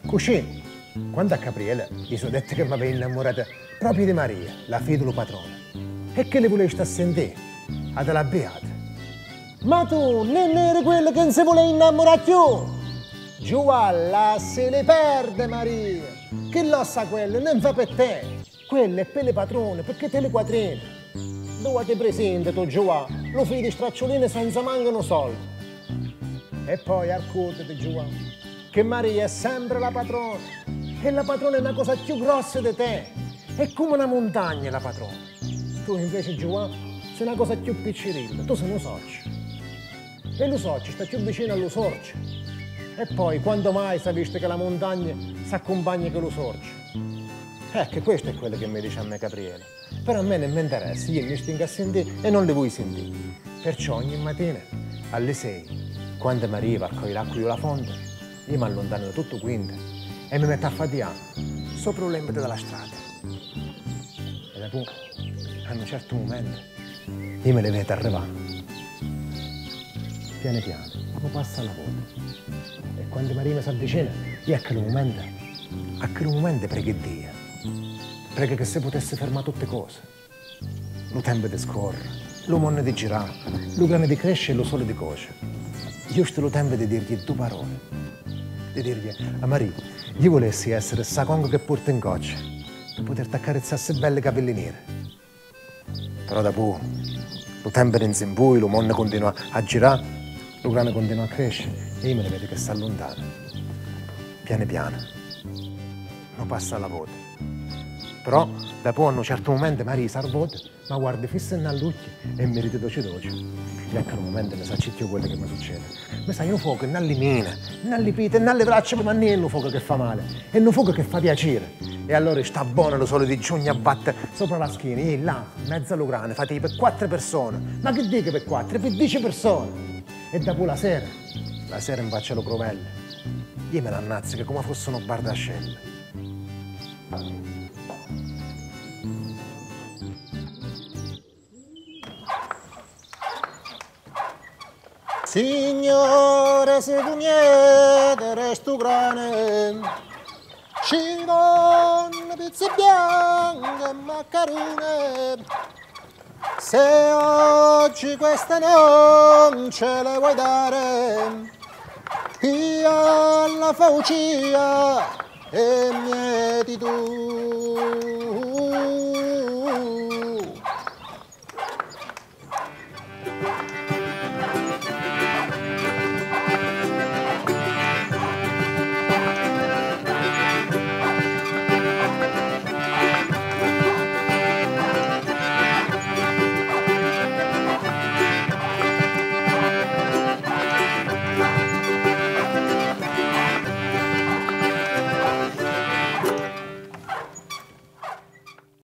Cucino. Quando a Gabriele gli sono detto che mi avevo innamorata proprio di Maria, la figlia del patrone, e che le volevi sentire, ad la beata. Ma tu non eri quello che non si voleva innamorare più? Giovanna se le perde Maria, che lo sa quello, non fa per te, quello è per le patrone, perché te le quattrine. Dove ti presenti tu Giovanna, lo fai di stracciolini senza mancano soldi. E poi ricordati Giovanna, che Maria è sempre la padrona, e la padrona è una cosa più grossa di te, è come una montagna la padrona. Tu invece Giovanna sei una cosa più piccerilla, tu sei un socio. E lo socio sta più vicino allo sorcio. E poi, quando mai si è visto che la montagna si accompagna con lo sorcio? Che questo è quello che mi dice a me Gabriele. Però a me non mi interessa, io mi stingo a sentire e non le vuoi sentire. Perciò ogni mattina, alle 6, quando mi arriva a cogliere l'acqua della fonte, io mi allontano da tutto quinto e mi metto a faticare sopra un lembo della strada. E dopo, a un certo momento, io me le vedo arrivare. Piano piano, mi passa la voce. E quando Maria si avvicina, io a quel momento prego Dio. Prego che si potesse fermare tutte le cose. Lo tempo di scorre, lo mondo di girare, lo grano di crescere e lo sole di cuoce. Giusto lo tempo di dirgli due parole. Di dirgli a Maria, io volessi essere sa conga che porta in goccia, per poter accarezzare queste belle capelli nere. Però dopo, lo tempo di inzimbui, lo mondo continua a girare, lo grano continua a crescere e io me ne vedo che si allontana. Piano piano. Non passa la voce. Però, dopo a un certo momento Maria si arvota, ma guarda fissa nell'occhio e mi ride doce. E a quel momento mi sa più quello che mi succede. Mi sa, un fuoco non alle mine, non alle pite, non alle braccia, ma non è un fuoco che fa male, è un fuoco che fa piacere. E allora sta buono lo sole di giugno a battere sopra la schiena, e là, mezzo allo grano, fate per 4 persone. Ma che dico per 4? Per 10 persone. E dopo la sera in faccia lo crovelle, io me l'ammazzo che come fosse uno bardascello. Signore, se tu niente resto grane, cigonne, pizze bianche e maccarone. Se oggi questa non ce le vuoi dare, io alla faucia e mieti tu.